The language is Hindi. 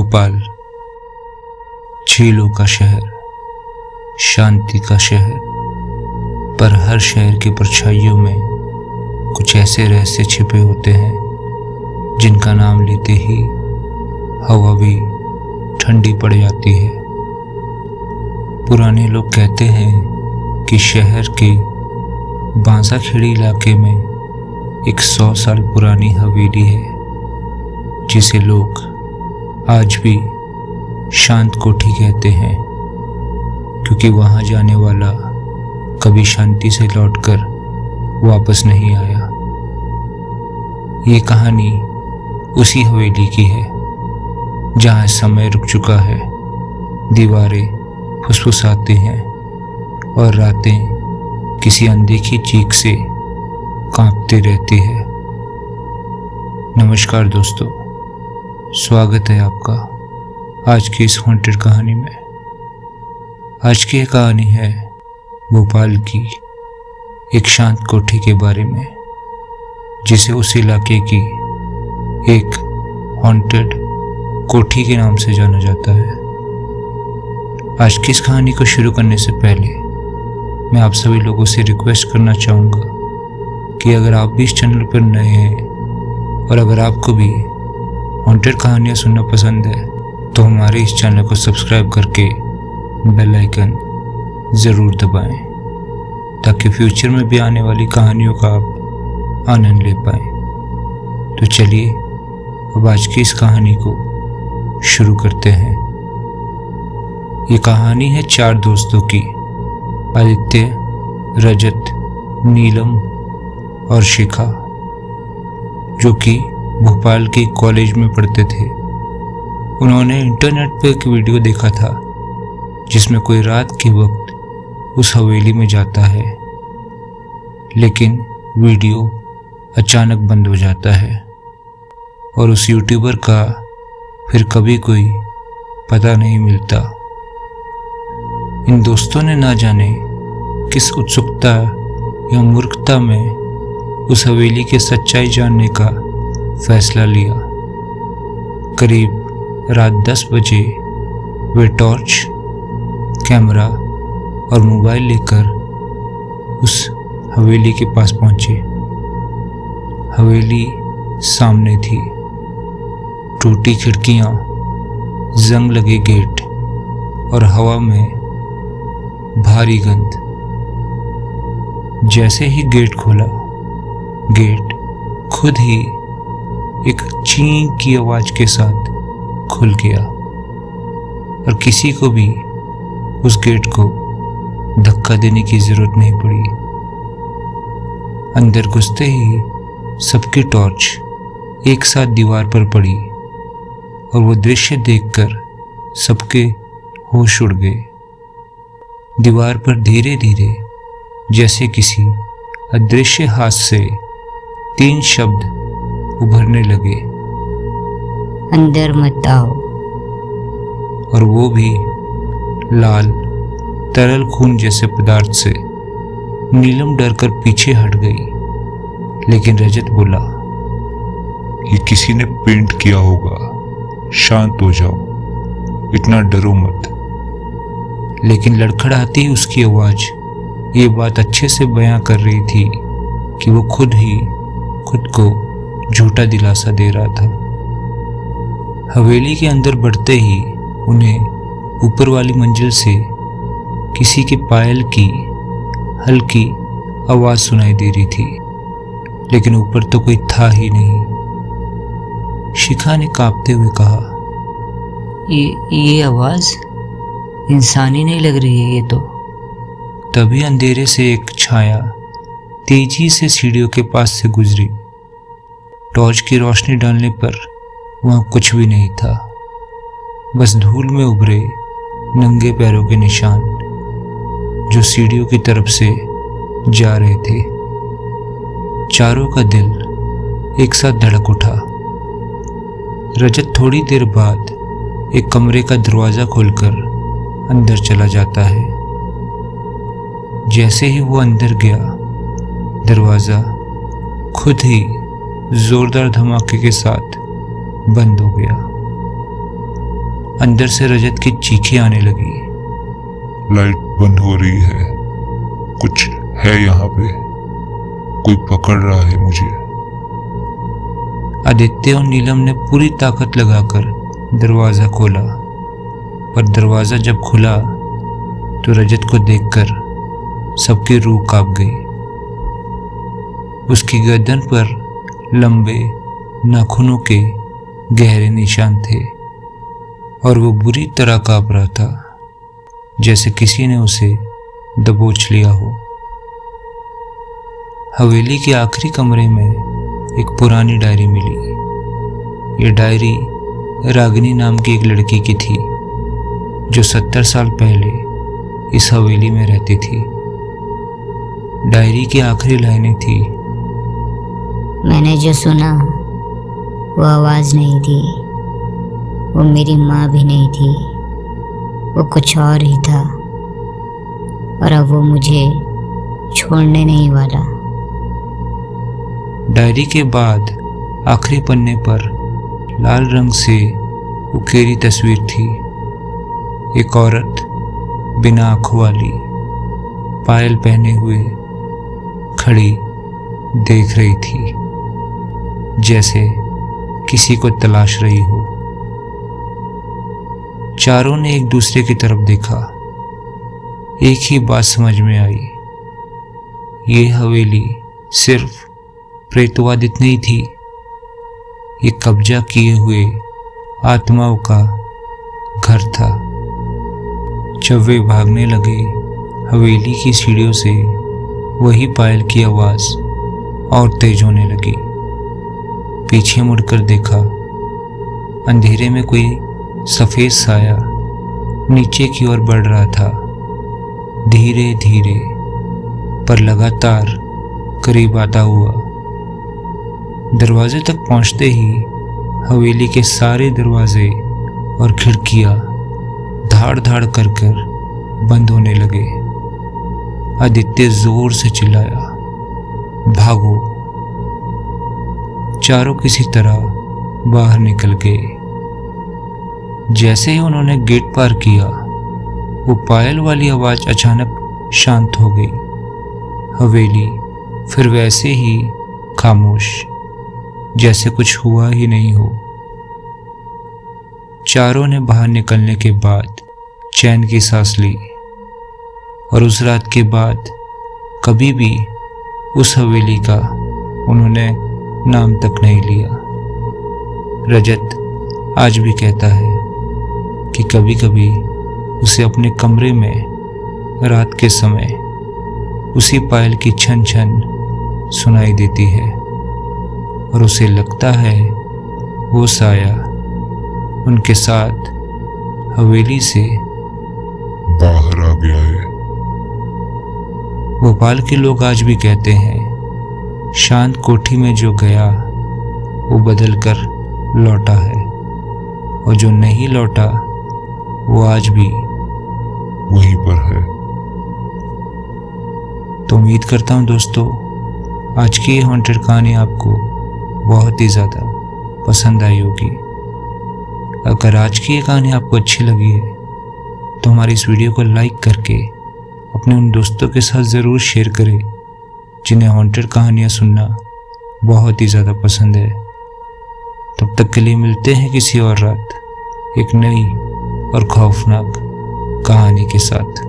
भोपाल, झीलों का शहर, शांति का शहर, पर हर शहर की परछाइयों में कुछ ऐसे रहस्य छिपे होते हैं जिनका नाम लेते ही हवा भी ठंडी पड़ जाती है। पुराने लोग कहते हैं कि शहर के बांसाखेड़ी इलाके में एक 100 साल पुरानी हवेली है जिसे लोग आज भी शांत कोठी कहते हैं, क्योंकि वहां जाने वाला कभी शांति से लौटकर वापस नहीं आया। ये कहानी उसी हवेली की है जहां समय रुक चुका है, दीवारें फुसफुसाती हैं और रातें किसी अनदेखी चीख से कांपती रहती है। नमस्कार दोस्तों, स्वागत है आपका आज की इस हॉन्टेड कहानी में। आज की कहानी है भोपाल की एक शांत कोठी के बारे में, जिसे उस इलाके की एक हॉन्टेड कोठी के नाम से जाना जाता है। आज की इस कहानी को शुरू करने से पहले मैं आप सभी लोगों से रिक्वेस्ट करना चाहूँगा कि अगर आप भी इस चैनल पर नए हैं और अगर आपको भी हॉन्टेड कहानियाँ सुनना पसंद है तो हमारे इस चैनल को सब्सक्राइब करके बेल आइकन ज़रूर दबाएं, ताकि फ्यूचर में भी आने वाली कहानियों का आप आनंद ले पाएं। तो चलिए अब आज की इस कहानी को शुरू करते हैं। ये कहानी है 4 दोस्तों की, आदित्य, रजत, नीलम और शिखा, जो कि भोपाल के कॉलेज में पढ़ते थे। उन्होंने इंटरनेट पर एक वीडियो देखा था जिसमें कोई रात के वक्त उस हवेली में जाता है, लेकिन वीडियो अचानक बंद हो जाता है और उस यूट्यूबर का फिर कभी कोई पता नहीं मिलता। इन दोस्तों ने ना जाने किस उत्सुकता या मूर्खता में उस हवेली की सच्चाई जानने का फैसला लिया। करीब रात 10 बजे वे टॉर्च, कैमरा और मोबाइल लेकर उस हवेली के पास पहुंचे। हवेली सामने थी, टूटी खिड़कियां, जंग लगे गेट और हवा में भारी गंध। जैसे ही गेट खोला, गेट खुद ही एक चीं की आवाज के साथ खुल गया और किसी को भी उस गेट को धक्का देने की जरूरत नहीं पड़ी। अंदर घुसते ही सबकी टॉर्च एक साथ दीवार पर पड़ी और वो दृश्य देखकर सबके होश उड़ गए। दीवार पर धीरे धीरे जैसे किसी अदृश्य हाथ से 3 शब्द उभरने लगे, अंदर मत आओ। और वो भी लाल तरल खून जैसे पदार्थ से। नीलम डरकर पीछे हट गई, लेकिन रजत बोला, ये किसी ने पेंट किया होगा, शांत हो जाओ, इतना डरो मत। लेकिन लड़खड़ाती उसकी आवाज ये बात अच्छे से बयां कर रही थी कि वो खुद ही खुद को झूठा दिलासा दे रहा था। हवेली के अंदर बढ़ते ही उन्हें ऊपर वाली मंजिल से किसी के पायल की हल्की आवाज सुनाई दे रही थी, लेकिन ऊपर तो कोई था ही नहीं। शिखा ने कांपते हुए कहा, ये आवाज इंसानी नहीं लग रही है ये तो। तभी अंधेरे से एक छाया तेजी से सीढ़ियों के पास से गुजरी। टॉर्च की रोशनी डालने पर वहां कुछ भी नहीं था, बस धूल में उभरे नंगे पैरों के निशान जो सीढ़ियों की तरफ से जा रहे थे। चारों का दिल एक साथ धड़क उठा। रजत थोड़ी देर बाद एक कमरे का दरवाजा खोलकर अंदर चला जाता है। जैसे ही वो अंदर गया, दरवाजा खुद ही जोरदार धमाके के साथ बंद हो गया। अंदर से रजत की चीखें आने लगी। लाइट बंद हो रही है, कुछ है यहाँ पे, कोई पकड़ रहा है मुझे। आदित्य और नीलम ने पूरी ताकत लगाकर दरवाजा खोला, पर दरवाजा जब खुला तो रजत को देखकर सबकी रूह कांप गई। उसकी गर्दन पर लंबे नाखूनों के गहरे निशान थे और वो बुरी तरह कांप रहा था, जैसे किसी ने उसे दबोच लिया हो। हवेली के आखिरी कमरे में एक पुरानी डायरी मिली। ये डायरी रागिनी नाम की एक लड़की की थी, जो 70 साल पहले इस हवेली में रहती थी। डायरी की आखिरी लाइनें थी, मैंने जो सुना वो आवाज़ नहीं थी, वो मेरी माँ भी नहीं थी, वो कुछ और ही था, और अब वो मुझे छोड़ने नहीं वाला। डायरी के बाद आखिरी पन्ने पर लाल रंग से उकेरी तस्वीर थी। एक औरत बिना आँखों वाली, पायल पहने हुए खड़ी देख रही थी, जैसे किसी को तलाश रही हो। चारों ने एक दूसरे की तरफ देखा। एक ही बात समझ में आई, ये हवेली सिर्फ प्रेतवादित नहीं थी, ये कब्जा किए हुए आत्माओं का घर था। जब वे भागने लगे, हवेली की सीढ़ियों से वही पायल की आवाज़ और तेज होने लगी। पीछे मुड़कर देखा, अंधेरे में कोई सफ़ेद साया नीचे की ओर बढ़ रहा था, धीरे धीरे पर लगातार करीब आता हुआ। दरवाजे तक पहुंचते ही हवेली के सारे दरवाजे और खिड़कियां धाड़ धाड़ कर बंद होने लगे। आदित्य जोर से चिल्लाया, भागो। चारों किसी तरह बाहर निकल गए। जैसे ही उन्होंने गेट पार किया, वो पायल वाली आवाज अचानक शांत हो गई। हवेली फिर वैसे ही खामोश, जैसे कुछ हुआ ही नहीं हो। चारों ने बाहर निकलने के बाद चैन की सांस ली, और उस रात के बाद कभी भी उस हवेली का उन्होंने नाम तक नहीं लिया। रजत आज भी कहता है कि कभी कभी उसे अपने कमरे में रात के समय उसी पायल की छन छन सुनाई देती है, और उसे लगता है वो साया उनके साथ हवेली से बाहर आ गया है। भोपाल के लोग आज भी कहते हैं, शांत कोठी में जो गया वो बदल कर लौटा है, और जो नहीं लौटा वो आज भी वहीं पर है। तो उम्मीद करता हूँ दोस्तों, आज की ये हॉन्टेड कहानी आपको बहुत ही ज़्यादा पसंद आई होगी। अगर आज की ये कहानी आपको अच्छी लगी है तो हमारी इस वीडियो को लाइक करके अपने उन दोस्तों के साथ ज़रूर शेयर करें जिन्हें हॉन्टेड कहानियाँ सुनना बहुत ही ज़्यादा पसंद है। तब तक के लिए मिलते हैं किसी और रात एक नई और खौफनाक कहानी के साथ।